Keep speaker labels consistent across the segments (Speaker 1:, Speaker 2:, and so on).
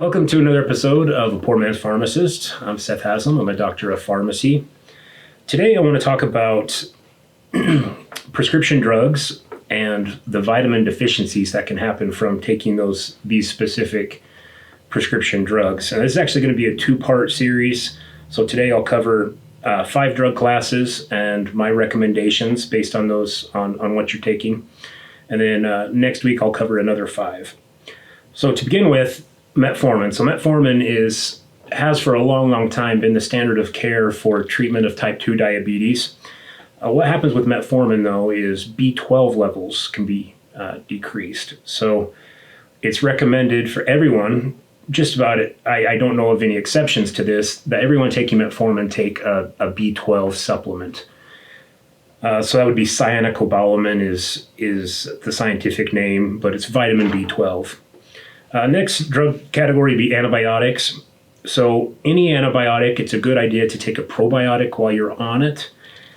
Speaker 1: Welcome to another episode of A Poor Man's Pharmacist. I'm Seth Haslam. I'm a doctor of pharmacy. Today I want to talk about prescription drugs and the vitamin deficiencies that can happen from taking these specific prescription drugs. And this is actually going to be a two-part series. So today I'll cover 5 drug classes and my recommendations based on those on what you're taking. And then next week I'll cover another 5. So to begin with, metformin. So metformin has for a long time been the standard of care for treatment of type 2 diabetes. What happens with metformin, though, is B12 levels can be decreased. So it's recommended for everyone, just about it. I don't know of any exceptions to this, that everyone taking metformin take a B12 supplement. So that would be cyanocobalamin is the scientific name, but it's vitamin B12. Next drug category would be antibiotics. So any antibiotic, it's a good idea to take a probiotic while you're on it,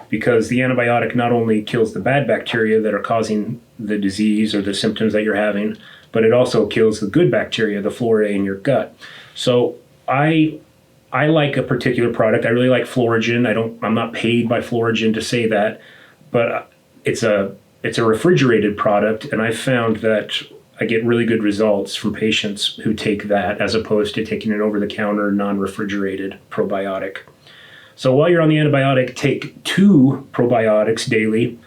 Speaker 1: because the antibiotic not only kills the bad bacteria that are causing the disease or the symptoms that you're having, but it also kills the good bacteria, the flora in your gut. So I like a particular product. I really like Florigen. I'm not paid by Florigen to say that, but it's a refrigerated product, and I found that I get really good results from patients who take that as opposed to taking an over-the-counter, non-refrigerated probiotic. So while you're on the antibiotic, take 2 probiotics daily.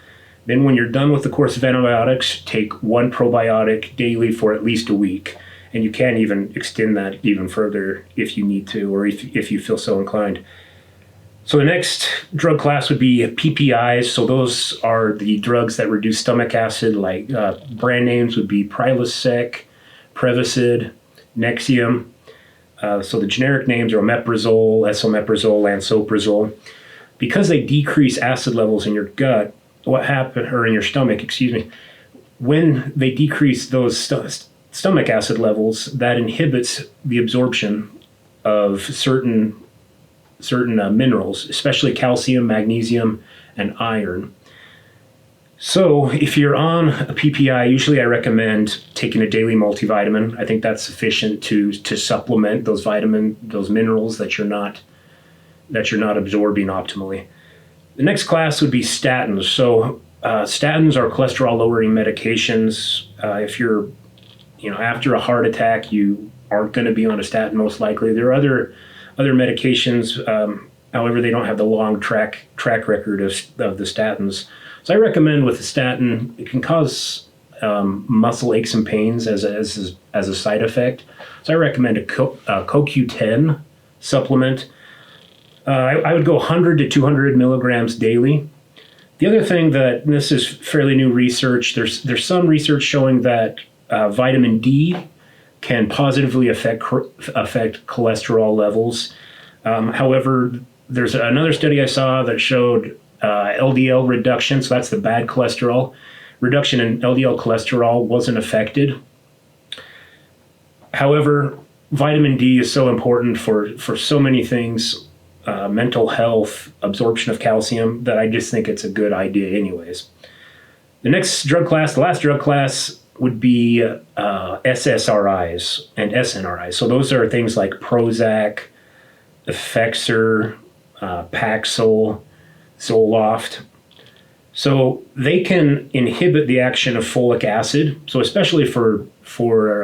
Speaker 1: Then when you're done with the course of antibiotics, take 1 probiotic daily for at least a week. And you can even extend that even further if you need to, or if you feel so inclined. So the next drug class would be PPIs. So those are the drugs that reduce stomach acid, like brand names would be Prilosec, Prevacid, Nexium. So the generic names are omeprazole, esomeprazole, lansoprazole. Because they decrease acid levels in your gut, or in your stomach, when they decrease those stomach acid levels, that inhibits the absorption of certain minerals, especially calcium, magnesium, and iron. So if you're on a PPI, usually I recommend taking a daily multivitamin. I think that's sufficient to supplement those minerals that you're not absorbing optimally. The next class would be statins. So statins are cholesterol-lowering medications. If you're, after a heart attack, you aren't going to be on a statin most likely. There are other medications, however, they don't have the long track record of the statins. So I recommend with the statin, it can cause muscle aches and pains as a side effect. So I recommend a CoQ10 supplement. I would go 100 to 200 milligrams daily. The other thing and this is fairly new research, there's some research showing that vitamin D can positively affect cholesterol levels. However, there's another study I saw that showed LDL reduction, so that's the bad cholesterol. Reduction in LDL cholesterol wasn't affected. However, vitamin D is so important for so many things, mental health, absorption of calcium, that I just think it's a good idea anyways. The next drug class, the last drug class, would be SSRIs and SNRIs. So those are things like Prozac, Effexor, Paxil, Zoloft. So they can inhibit the action of folic acid. So especially for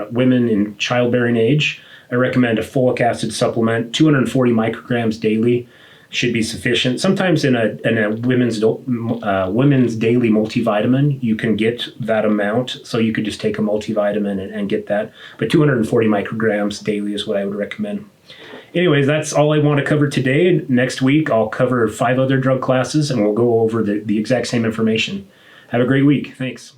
Speaker 1: women in childbearing age, I recommend a folic acid supplement. 240 micrograms daily should be sufficient. Sometimes in a women's daily multivitamin, you can get that amount. So you could just take a multivitamin and get that. But 240 micrograms daily is what I would recommend. Anyways, that's all I want to cover today. Next week, I'll cover 5 other drug classes, and we'll go over the exact same information. Have a great week. Thanks.